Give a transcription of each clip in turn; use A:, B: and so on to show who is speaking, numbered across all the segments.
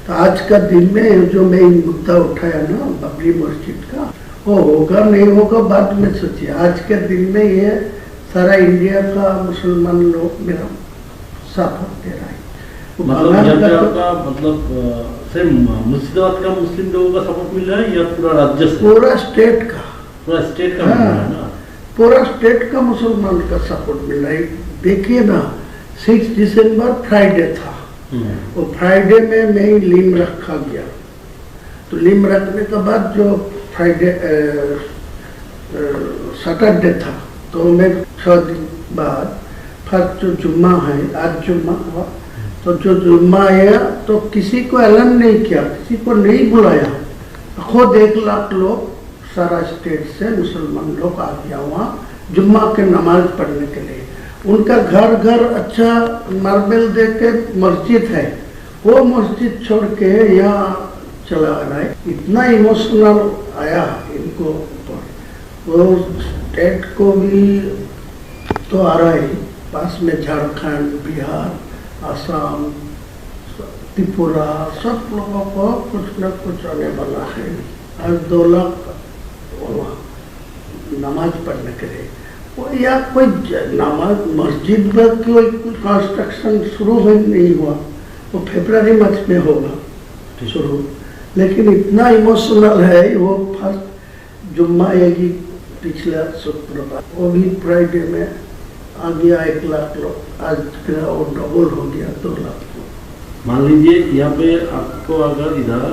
A: तो आज का दिन में जो मैं मुद्दा उठाया ना बाबरी मस्जिद का, वो होगा नहीं होगा बाद में सोचिए। आज के दिन में ये सारा इंडिया का मुसलमान लोग मेरा सपोर्ट दे रहा है।
B: मतलब सिर्फ मुर्शिदाबाद का मुस्लिम लोगों का सपोर्ट मिल रहा है या पूरा राज्य से?
A: पूरा स्टेट का
B: मिल रहा है ना,
A: पूरा स्टेट का मुसलमान का सपोर्ट मिल रहा है। देखिए ना 6 दिसंबर फ्राइडे था, वो फ्राइडे में मैं लीम रखा गया, तो लीम रखने के बाद जो फ्राइडे सैटरडे था, तो मैं 6 दिन बाद फर्स्ट जो जुम्मा है, आज जुम्मा हुआ, तो जो जुम्मा आया तो किसी को ऐलान नहीं किया, किसी को नहीं बुलाया, खुद 1 लाख लोग सारा स्टेट से मुसलमान लोग आ गया वहाँ जुम्मा के नमाज पढ़ने के लिए। उनका घर घर अच्छा मार्बल दे के मस्जिद है, वो मस्जिद छोड़ के यहाँ चला रहा है। इतना इमोशनल आया इनको ऊपर। वो स्टेट को भी तो आ रहा है, पास में झारखंड, बिहार, असम, त्रिपुरा, सब लोगों को कुछ न कुछ आने वाला है। आज 2 लाख नमाज पढ़ने के लिए, वो या कोई नमाज मस्जिद में कोई कंस्ट्रक्शन शुरू नहीं हुआ, वो फरवरी मंथ में होगा शुरू, लेकिन इतना इमोशनल है। वो फर्स्ट जुम्मा आएगी पिछला शुक्रवार, वो भी फ्राइडे में आ गया 1 लाख लोग, आज फिर और डबल हो गया 2 लाख लोग।
B: मान लीजिए यहाँ पे आपको अगर इधर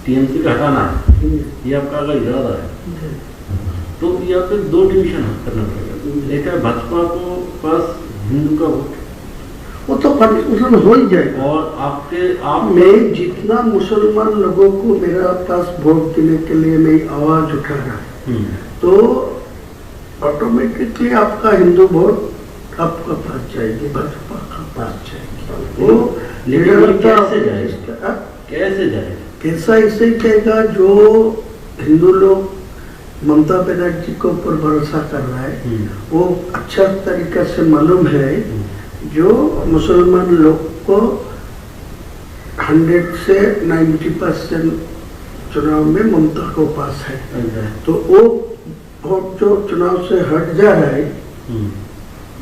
B: टीएमसी का हटाना है, ये आपका अगर इरादा है, तो यहाँ पे 2 डिवीजन करना पड़ेगा। एक है भाजपा को पास हिंदू का वोट,
A: वो तो कंफ्यूजन हो ही जाएगा।
B: और आप
A: मैं जितना मुसलमान लोगों को मेरा पास वोट देने के लिए मैं आवाज उठा रहा है, तो ऑटोमेटिकली आपका हिंदू वोट आपका पास जाएगी, भाजपा का पास जाएगी। वो
B: कैसे जाएगा?
A: कैसा इससे जाएगा, जो हिंदू लोग ममता बनर्जी के ऊपर भरोसा कर रहा है, वो अच्छा तरीका से मालूम है, जो मुसलमान लोग को 100 से 90% चुनाव में ममता को पास है, तो वो वोट जो चुनाव से हट जा रहा है,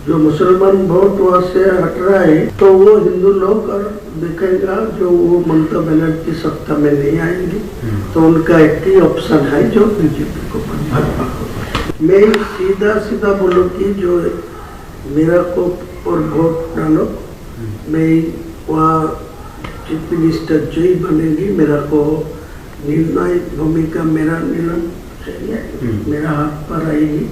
A: जो मुसलमान वोट वहाँ से हट रहा है, तो वो हिंदू लोग और देखेगा जो वो ममता बनर्जी सत्ता में नहीं आएंगे, तो उनका एक ही ऑप्शन है जो बीजेपी को, भाजपा को। मैं सीधा बोलूँ कि जो मेरा को और वोट डालो, मैं वहाँ चीफ मिनिस्टर जो ही बनेगी, मेरा को निर्णायक भूमिका मेरा निर्णय चाहिए, मेरा हाथ पर आएगी,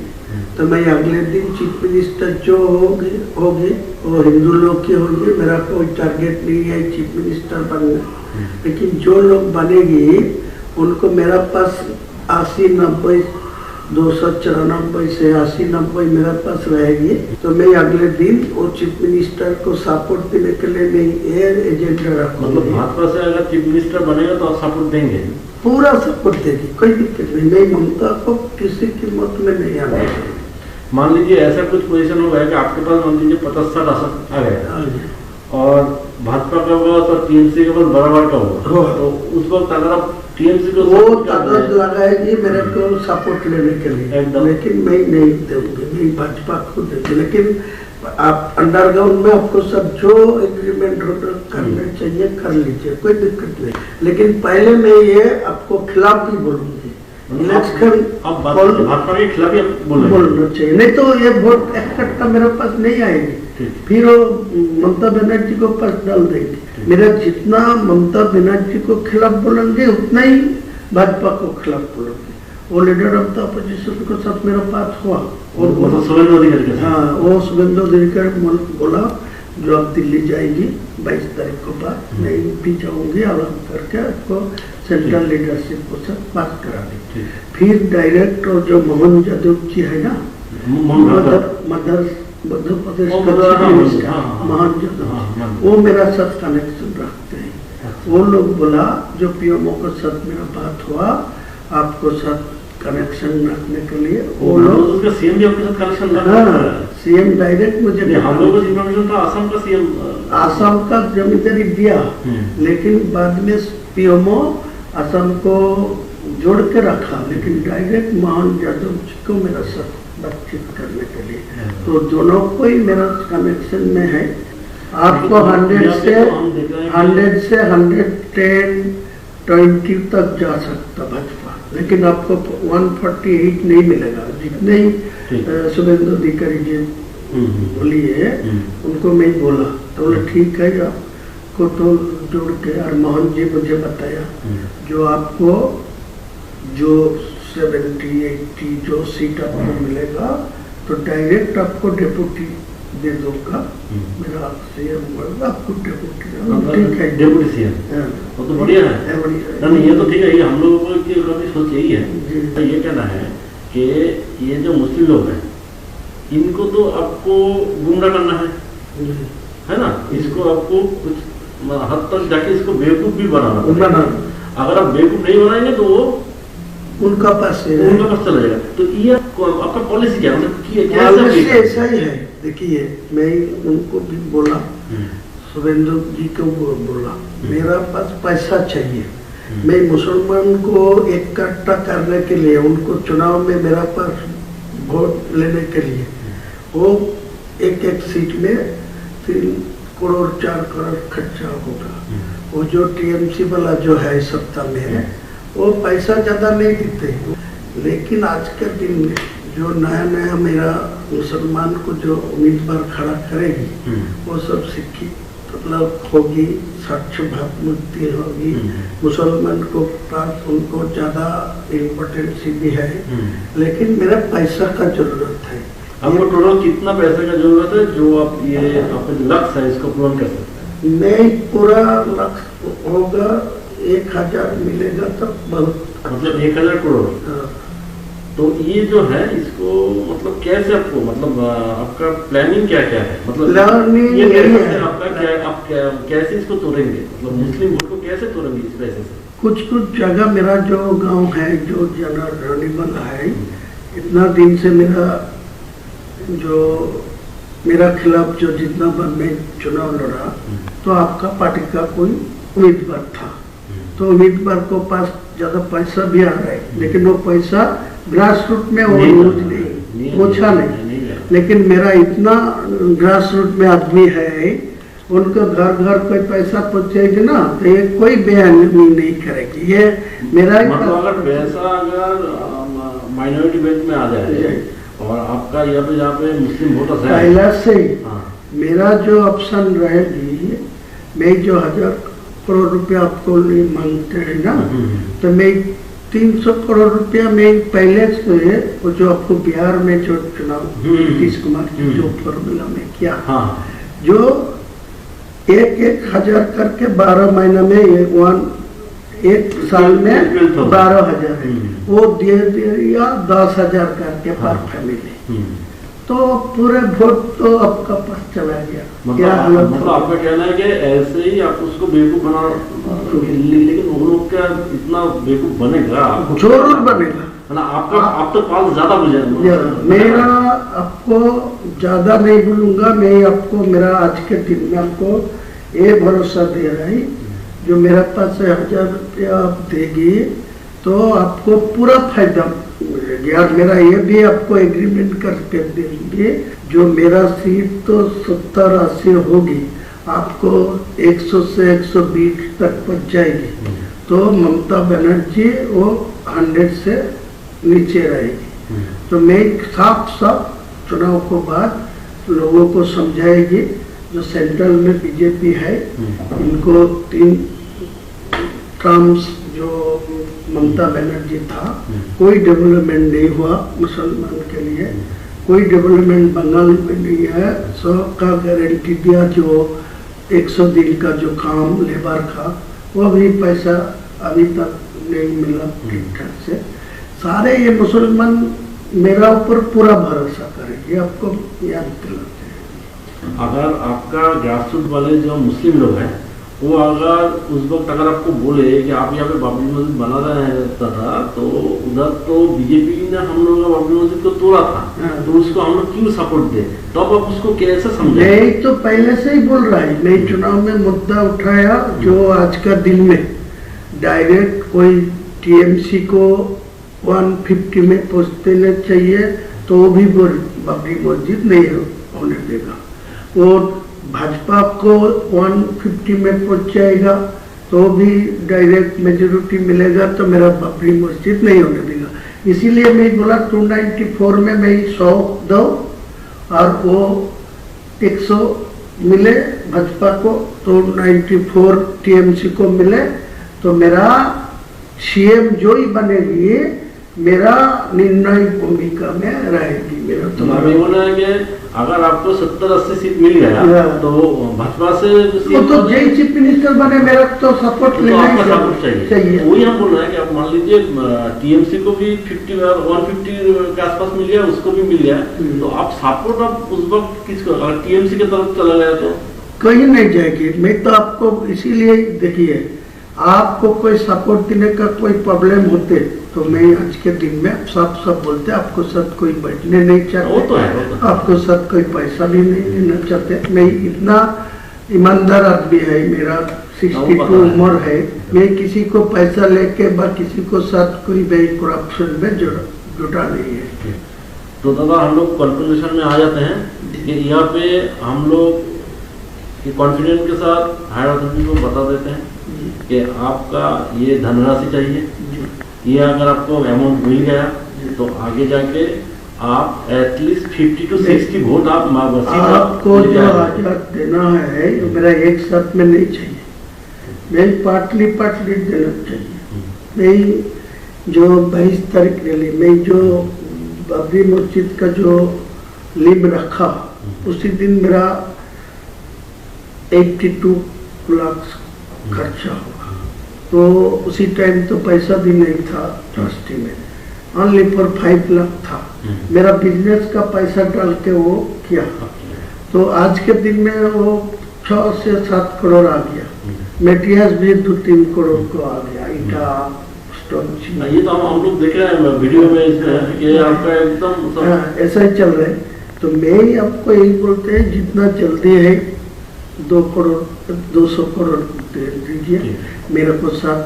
A: तो मैं अगले दिन चीफ मिनिस्टर जो होगी वो हिंदू लोग की होगी। मेरा कोई टारगेट नहीं है चीफ मिनिस्टर बनना, लेकिन जो लोग बनेगी उनको मेरा पास 80-90 294 से 80-90 मेरा पास रहेगी, तो मैं अगले दिन वो चीफ मिनिस्टर को सपोर्ट देने के लिए मैं ये एजेंडा रखूंगा।
B: मतलब भाजपा से अगर चीफ मिनिस्टर बनेगा तो आप सपोर्ट देंगे?
A: पूरा सपोर्ट देगी, कोई दिक्कत नहीं। मैं ममता को किसी कीमत में नहीं आने देंगे।
B: मान लीजिए ऐसा कुछ पोजीशन हो गया कि आपके पास मान लीजिए 50-60 आसन आ गया और भाजपा का होगा तो टीएमसी के पास बराबर का होगा, तो उस वक्त अगर आप टीएमसी को
A: वो ताकत लगाएगी मेरे को सपोर्ट लेने के लिए, लेकिन मैं नहीं दूंगी, मैं भाजपा को दूंगी। लेकिन आप अंडरग्राउंड में आपको सब जो एग्रीमेंट करने चाहिए कर लीजिए, कोई दिक्कत नहीं, लेकिन पहले मैं ये आपको खिलाफ भी बोलूंगी,
B: भाजपा के खिलाफ
A: बोलना चाहिए, नहीं तो ये वोट इकट्ठा मेरे पास नहीं आएगी, फिर वो ममता बनर्जी को पास डाल देंगे। मेरा जितना ममता बनर्जी को खिलाफ बोलेंगे उतना ही भाजपा को खिलाफ बोलेंगे। वो लीडर ऑफ द अपोजिशन को सब मेरे पास हुआ, और वो शुभेंदु अधिकारी बोला जो अब दिल्ली जाएगी 22 तारीख को बाद, मैं भी जाऊंगी, अलग करके आपको सेंट्रल लीडरशिप को सब बात करा दी। फिर डायरेक्ट और जो मोहन यादव जी है ना, मध्य प्रदेश का मोहन यादव, वो मेरा साथ कनेक्शन रखते हैं। वो लोग बोला जो पीएमओ के साथ मेरा बात हुआ, आपको साथ कनेक्शन रखने के लिए वो
B: वो
A: लोग,
B: उसका सीएम भी आपके साथ कनेक्शन रखा
A: हाँ,
B: है।
A: सीएम डायरेक्ट मुझे
B: नहीं, हम लोगों को इन्फॉर्मेशन था आसाम का सीएम।
A: आसाम का जमींदारी दिया, लेकिन बाद में पीएमओ आसाम को जोड़ के रखा, लेकिन डायरेक्ट मोहन यादव जी को मेरा साथ बातचीत करने के लिए, तो दोनों को ही मेरा कनेक्शन में है। आपको 100 से 110, 20 तक जा सकता भाजपा, लेकिन आपको 148 नहीं मिलेगा। जितने ही शुभेंदु अधिकारी जी बोली है उनको मैं ही बोला, तो बोले ठीक है आपको तो जोड़ के, और मोहन जी मुझे बताया जो आपको जो 70-80 जो सीट आपको मिलेगा तो डायरेक्ट आपको डेप्यूटी दे दूंगा, मेरा सीएम बोलेगा आपको डेप्यूटी, ठीक है
B: डेप्यूटी सीएम, वो तो बढ़िया है। नहीं ये तो ठीक है, ये हम लोगों की कभी सोच यही है। ये कहना है कि ये जो मुस्लिम लोग हैं इनको तो आपको गुमराह करना है ना, इसको आपको कुछ हद तक जाके इसको बेवकूफ भी बनाना। अगर आप बेवकूफ नहीं बनाएंगे तो वो
A: उनका पास
B: चला जाएगा। तो ये आपका पॉलिसी क्या मतलब
A: पॉलिसी ऐसा ही है। देखिए मैं उनको भी बोला, शुभेंदु जी को बोला मेरा पास पैसा चाहिए, मैं मुसलमान को इकट्ठा करने के लिए, उनको चुनाव में मेरा पास वोट लेने के लिए, वो एक सीट में 3 करोड़ 4 करोड़ खर्चा होगा। वो जो टीएमसी वाला जो है सत्ता में है वो पैसा ज्यादा नहीं देते, लेकिन आज के दिन में जो नया मेरा मुसलमान को जो उम्मीदवार खड़ा करेगी वो सब शिक्षित मतलब होगी, साक्ष्य भाव मुक्ति होगी, मुसलमान को पास उनको ज्यादा इम्पोर्टेंस भी है, लेकिन मेरा पैसा का जरूरत है।
B: आपको टोटल कितना पैसे का जरूरत है जो आप ये अपने लक्ष्य है इसको पूर्ण कर सकते हैं?
A: नहीं, पूरा लक्ष्य होगा 1000 मिलेगा तब बहुत,
B: मतलब 1000 करोड़। तो ये जो है इसको मतलब कैसे आपको मतलब आपका प्लानिंग क्या क्या है, मतलब
A: प्लानिंग
B: ये कैसे आपका क्या आप कैसे इसको तोड़ेंगे, मतलब मुस्लिम वोट को कैसे तोड़ेंगे इस पैसे से?
A: कुछ जगह मेरा जो गांव है जो जनरल है, इतना दिन से मेरा खिलाफ जो जितना बार मैं चुनाव लड़ा तो आपका पार्टी का कोई उम्मीदवार था, तो उम्मीदवार को पास ज्यादा पैसा भी आ रहा है, लेकिन वो पैसा ग्रास रूट में वो यूज नहीं पहुंचा नहीं, लेकिन मेरा इतना ग्रास रूट में आदमी है, उनको घर घर कोई पैसा पहुंचेगी ना तो ये कोई बयान नहीं करेगी। ये मेरा
B: मतलब अगर पैसा अगर माइनॉरिटी बेल्ट में आ जाए और आपका यहाँ पे मुस्लिम वोटर्स है
A: पहला से मेरा जो ऑप्शन रहेगी, मैं जो 1000 करोड़ रुपया आपको मांगते हैं ना, तो मैं 300 करोड़ रुपया में पहले से वो जो आपको बिहार में जो चुनाव नीतीश कुमार की जो फॉर्मूला में किया, जो 1,000 करके 12 महीना में एक साल में 12,000 है, वो दे दिया 10,000 करके पर फैमिली, तो पूरे वोट तो आपका पास चला गया।
B: मतलब आपका कहना है कि ऐसे ही आप उसको बेवकूफ बना, लेकिन वो लोग क्या इतना बेवकूफ बनेगा?
A: जरूर बनेगा
B: ना, आपका आप तो पास ज्यादा बुझेगा।
A: मेरा आपको ज्यादा नहीं बोलूंगा, मैं आपको मेरा आज के दिन में आपको ये भरोसा दे रहा है, जो मेरा पास 1000 रुपया आप देगी तो आपको पूरा फायदा मिलेगा। और मेरा ये भी आपको एग्रीमेंट करके देंगे, जो मेरा सीट तो 70-80 होगी, आपको 100 से 120 तक पहुंच जाएगी, तो ममता बनर्जी वो 100 से नीचे रहेगी। तो मैं साफ चुनाव को बाद लोगों को समझाएगी, जो सेंट्रल में बीजेपी है इनको 3 टर्म्स जो ममता बनर्जी था, कोई डेवलपमेंट नहीं हुआ मुसलमान के लिए, कोई डेवलपमेंट बंगाल में नहीं है, 100 का गारंटी दिया, जो 100 दिन का जो काम लेबर का वो भी पैसा अभी तक नहीं मिला ठीक ठाक से। सारे ये मुसलमान मेरा ऊपर पूरा भरोसा करेंगे, आपको याद दिलाते हैं।
B: अगर आपका ग्रासरूट वाले जो मुस्लिम लोग हैं वो अगर उस वक्त अगर आपको बोले कि आप यहाँ पे बाबरी मस्जिद बना रहे हैं था, तो उधर तो बीजेपी ने हम लोग बाबरी मस्जिद को तोड़ा था, तो उसको हम लोग क्यों सपोर्ट दे, तो अब आप उसको कैसे समझे?
A: मैं तो पहले से ही बोल रहा है, मैं चुनाव में मुद्दा उठाया जो आज का दिन में डायरेक्ट कोई टीएमसी को 150 में पहुँच देना चाहिए, तो वो भी बाबरी मस्जिद नहीं होने देगा। और भाजपा को 150 में पहुंच जाएगा तो भी डायरेक्ट मेजोरिटी मिलेगा, तो मेरा बाबरी मस्जिद नहीं होने देगा। इसीलिए मैं बोला 294 में मैं 100 दो और वो 100 मिले भाजपा को, तो 94 टीएमसी को मिले, तो मेरा सीएम जो ही बनेगी मेरा निर्णय भूमिका में रहेगी। मेरा
B: तुम्हारा बोलना है कि अगर आपको 70-80 सीट मिल गया तो भाजपा से
A: वो तो जय चीफ मिनिस्टर बने, मेरा तो सपोर्ट लेना
B: आपका सपोर्ट चाहिए। वही हम बोल रहे हैं कि आप मान लीजिए टीएमसी को भी 50 और 150 के आसपास मिल गया, उसको भी मिल गया, तो आप सपोर्ट आप उस वक्त किसको, अगर टीएमसी की तरफ चला गया तो
A: कहीं नहीं जाएगी। मैं तो आपको इसीलिए देखिए, आपको कोई सपोर्ट देने का कोई प्रॉब्लम होते तो मैं आज के दिन में सब बोलते, आपको साथ कोई बैठने नहीं चाहते,
B: वो तो है।
A: आपको साथ कोई पैसा भी नहीं देना चाहते। मैं इतना ईमानदार आदमी है, मेरा 62 उम्र है, मैं किसी को पैसा लेके किसी को साथ कोई भी करप्शन में जुटा नहीं है।
B: तो दादा हम लोग कंक्लूजन में आ जाते हैं कि यहाँ पे हम लोग कॉन्फिडेंस के साथ हायर अथॉरिटी को बता देते हैं कि आपका ये धनराशि चाहिए, ये अगर आपको अमाउंट मिल गया तो आगे जाके आप एटलीस्ट 50 to 60 वोट
A: आपको जो आजाद देना है मेरा एक साथ में नहीं चाहिए, मैं पार्टली देना चाहिए। मैं जो 22 तारीख रैली में जो बाबरी मस्जिद का जो लिम रखा, उसी दिन मेरा 82 लाख खर्चा हुआ, तो उसी टाइम तो पैसा भी नहीं था ट्रस्टी में, ओनली फॉर 5 लाख था। मेरा बिजनेस का पैसा डाल के वो किया, तो आज के दिन में वो 6 से 7 करोड़ आ गया, मेटेरियल्स भी 2-3 करोड़ को आ गया, ईटा स्टोन।
B: ये तो हम लोग देख रहे हैं वीडियो में कि आपका एकदम
A: ऐसा ही चल रहा है। तो मैं आपको यही बोलते हैं, जितना जल्दी है 2 करोड़ 200 करोड़ दे दीजिए मेरे को, साथ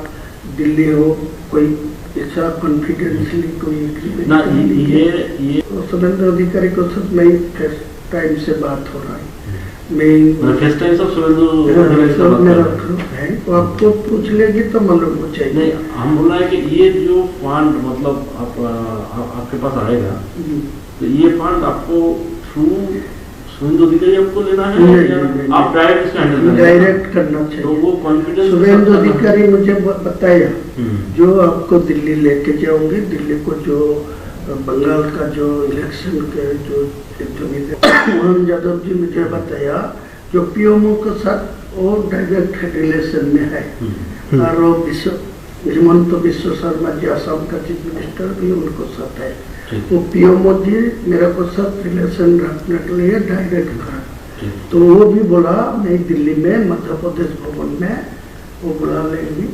A: दिल्ली हो कोई ऐसा कॉन्फिडेंशियली कोई
B: ना, ये
A: सुरेंद्र अधिकारी को साथ मैं फर्स्ट टाइम से बात हो रहा है, मैं
B: फर्स्ट टाइम सब
A: मेरा है, तो आपको पूछ लेगी तो मालूम हो जाएगी।
B: नहीं, हम बोल रहे हैं कि ये जो फंड मतलब आपके पास आएगा, तो ये फंड आपको थ्रू सुरेंद्र अधिकारी आपको लेना है या आप डायरेक्ट इसको हैंडल करना है?
A: डायरेक्ट करना चाहिए।
B: तो वो कॉन्फिडेंस
A: सुरेंद्र अधिकारी मुझे बताया, जो आपको दिल्ली लेके जाओगे, दिल्ली को जो बंगाल का जो इलेक्शन के जो मोहन यादव जी मुझे बताया, जो पीएमओ के साथ वो डायरेक्ट रिलेशन में है, और वो हिमंत बिश्व शर्मा जी असम का चीफ मिनिस्टर भी उनको साथ है, तो पीएमओ जी मेरे को साथ रिलेशन रखने के लिए डायरेक्ट करा। तो वो भी बोला मैं दिल्ली में मध्य प्रदेश भवन में वो बुला लेंगी,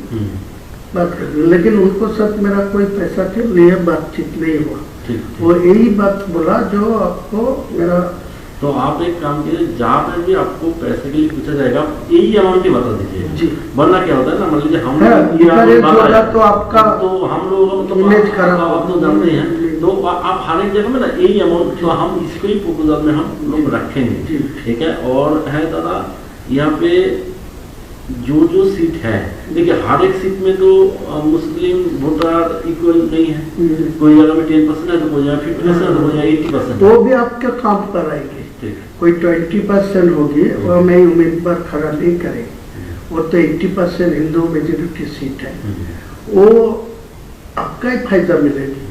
A: बात करेंगे, लेकिन उनको साथ मेरा कोई पैसा के लिए बातचीत नहीं हुआ। वो यही बात बोला जो आपको मेरा।
B: तो आप एक काम कीजिए, जहाँ पे भी आपको पैसे के लिए पूछा जाएगा यही अमाउंट ही बता दीजिए जी, वरना क्या होता है ना, मान लीजिए हम
A: तो आपका
B: तो हम लोग तो
A: इमेज खराब
B: आप तो जानते हैं, तो आप हर एक जगह में ना यही अमाउंट, तो हम इसको ही प्रपोजल में हम लोग रखेंगे, ठीक है। और है दादा यहाँ पे जो सीट है, देखिए हर एक सीट में तो मुस्लिम वोटर इक्वल नहीं है, कोई जगह में 10% है तो कोई जगह 50% है तो कोई जगह 80%।
A: वो भी आपके काम पर आएगी, कोई 20% होगी वो मैं उम्मीदवार खड़ा नहीं करेंगे, वो तो 80% हिंदू मेजोरिटी सीट है, वो आपका ही फायदा मिलेगी।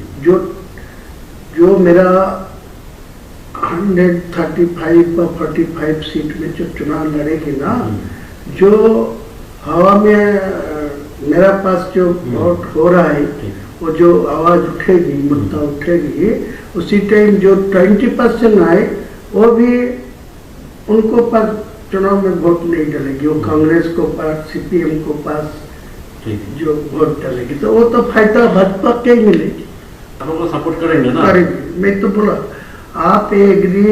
A: जो मेरा 135 और 45 सीट में जो चुनाव लड़ेगी ना, जो हवा में मेरा पास जो वोट हो रहा है, वो जो आवाज उठेगी, मुद्दा उठेगी, उसी टाइम जो 20% आए वो भी उनको पर चुनाव में वोट नहीं डालेगी, वो कांग्रेस को पास, सीपीएम को पास
B: ठीक है,
A: जो वोट डालेगी तो वो तो फायदा भाजपा के ही मिलेगी।
B: आप लोग सपोर्ट करेंगे ना?
A: करेगी। मैं तो बोला आप एग्री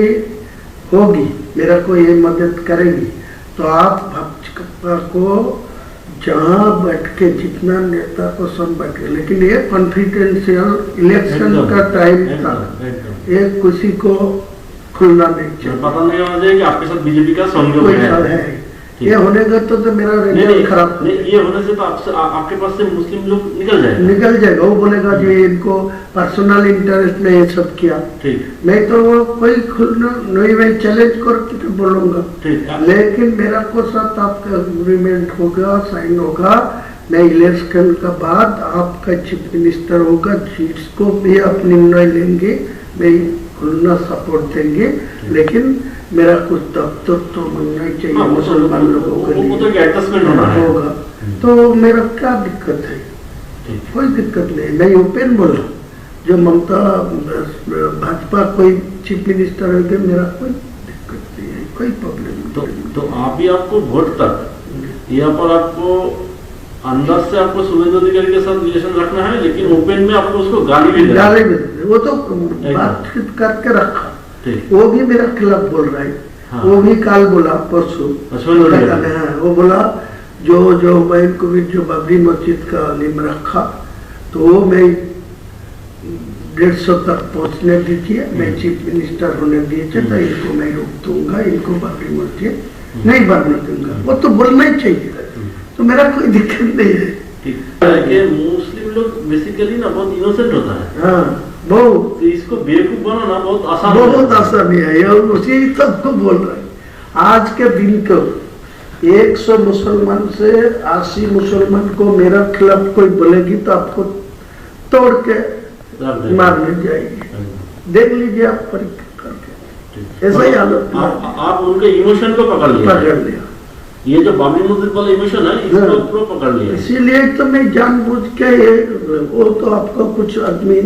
A: होगी, मेरा को ये मदद करेगी तो आप भाजपा को जहाँ बैठ के जितना नेता को सब बैठ के, लेकिन ये कॉन्फिडेंशियल इलेक्शन का टाइम था, ये किसी को खुलना नहीं चाहिए,
B: पता नहीं होना चाहिए कि आपके साथ बीजेपी का सहयोग है।
A: ये होने का तो मेरा रिजल्ट खराब
B: नहीं, ये होने से तो आपके पास से मुस्लिम लोग निकल जाएगा।
A: वो बोलेगा जी इनको पर्सनल इंटरेस्ट में ये सब किया।
B: ठीक,
A: मैं तो वो कोई खुलना नहीं, मैं चैलेंज करके तो बोलूंगा, लेकिन मेरा को साथ आपका एग्रीमेंट होगा, साइन होगा, मैं इलेक्शन का बाद आपका चीफ मिनिस्टर होगा, जिसको भी आप निर्णय लेंगे मैं खुलना सपोर्ट देंगे, लेकिन मेरा कुछ दफ्तर तो बनना ही चाहिए मुसलमान लोगों के लिए होगा। तो मेरा क्या दिक्कत है? कोई दिक्कत नहीं, मैं ओपन बोल रहा हूँ, जो ममता भाजपा कोई चीफ मिनिस्टर है मेरा कोई दिक्कत नहीं है, कोई प्रॉब्लम नहीं।
B: तो आपको वोट तक यहाँ पर आपको अंदर से आपको शुभेंदु अधिकारी के साथ रिलेशन रखना है, लेकिन ओपन में आपको उसको गाली भी
A: वो तो बातचीत करके रखा, वो भी मेरा खिलाफ बोल रहा है। हाँ। वो भी काल बोला परसों, वो बोला जो मैं को भी जो बाबरी मस्जिद का नियम रखा तो वो मैं 150 तक पहुंचने दीजिए, मैं चीफ मिनिस्टर होने दीजिए तो इनको मैं रोक दूंगा, इनको बाबरी मस्जिद नहीं बनने दूंगा। वो तो बोलना ही चाहिए, तो मेरा कोई दिक्कत नहीं है।
B: मुस्लिम लोग बेसिकली ना बहुत इनोसेंट होता है।
A: हाँ, बहुत,
B: तो इसको बेवकूफ बनाना बहुत आसान
A: है, और उसी सबको बोल रहे हैं। आज के दिन को 100 मुसलमान से 80 मुसलमान को मेरा खिलाफ कोई बोलेगी तो आपको तोड़ के मारने जाएगी, देख लीजिए आप परीक्षा करके, ऐसा ही हालत।
B: आप उनके इमोशन को पकड़ लिया, ये जो बाबरी मस्जिद वाला इमोशन है इसको पूरा पकड़ लिया। इसीलिए
A: तो मैं जानबूझ के वो तो आपको कुछ आदमी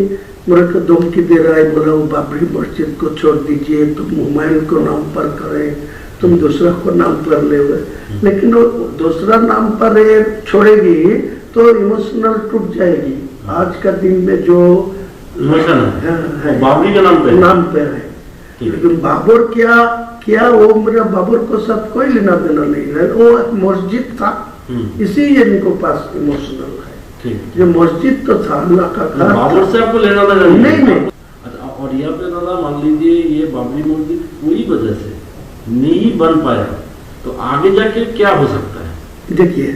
A: मेरे को धमकी दे रहा है, बोला वो बाबरी मस्जिद को छोड़ दीजिए, तुम हुमायूं को नाम पर करें, तुम दूसरा को नाम पर ले, लेकिन वो दूसरा नाम पर छोड़ेगी तो इमोशनल टूट जाएगी। आज का दिन में जो
B: इमोशन है बाबरी के नाम पे है,
A: लेकिन बाबर क्या वो मेरा बाबर को साथ कोई लेना देना नहीं है, वो एक मस्जिद था, इसीलिए इनको पास इमोशनल है। ये मस्जिद तो था अल्लाह का घर,
B: बाबर से आपको लेना देना
A: नहीं।
B: अच्छा, और यहाँ पे दादा मान लीजिए ये बाबरी मस्जिद पूरी वजह से नहीं बन पाया तो आगे जाके क्या हो सकता है?
A: देखिए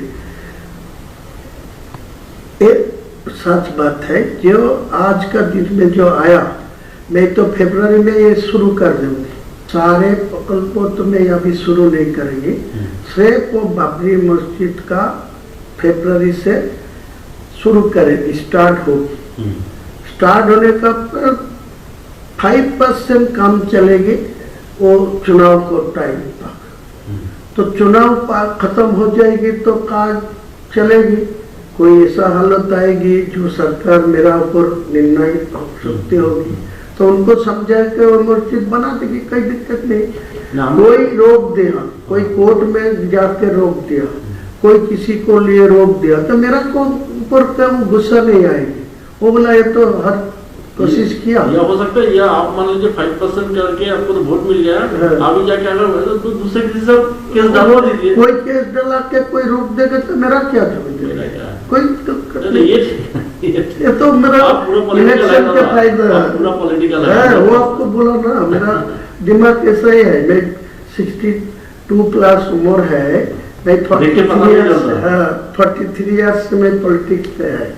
A: एक सच बात है, जो आज का दिन में जो आया, मैं तो फरवरी में ये शुरू कर दूंगी, सारे प्रकल्पों तो मैं अभी शुरू नहीं करेंगे, सिर्फ वो बाबरी मस्जिद का फरवरी से शुरू करेंगे, स्टार्ट होगी। स्टार्ट होने का 5% काम चलेगी वो चुनाव को टाइम तक, तो चुनाव खत्म हो जाएगी तो काम चलेगी। कोई ऐसा हालत आएगी जो सरकार मेरा ऊपर निर्णय हो सकती होगी तो उनको समझा के वो मस्जिद बना देगी, कोई दिक्कत नहीं। कोई रोक दिया, कोई कोर्ट में जाके रोक दिया, कोई किसी को लिए रोक दिया तो मेरा को ऊपर कम गुस्सा नहीं आएगी, वो बोला ये तो हर कोशिश किया।
B: या हो सकता है या आप मान लीजिए 5% करके आपको तो वोट मिल गया, अभी जाके अगर तो दूसरे किसी से केस डालवा दीजिए,
A: कोई केस डाला के कोई रोक देगा तो मेरा क्या कोई ये तो मेरा इलेक्शन का फायदा है, वो आपको बोला ना, मेरा दिमाग ऐसा ही है, मैं 62 प्लस उम्र है, मैं 43 इयर्स से मैं पॉलिटिक्स पे है,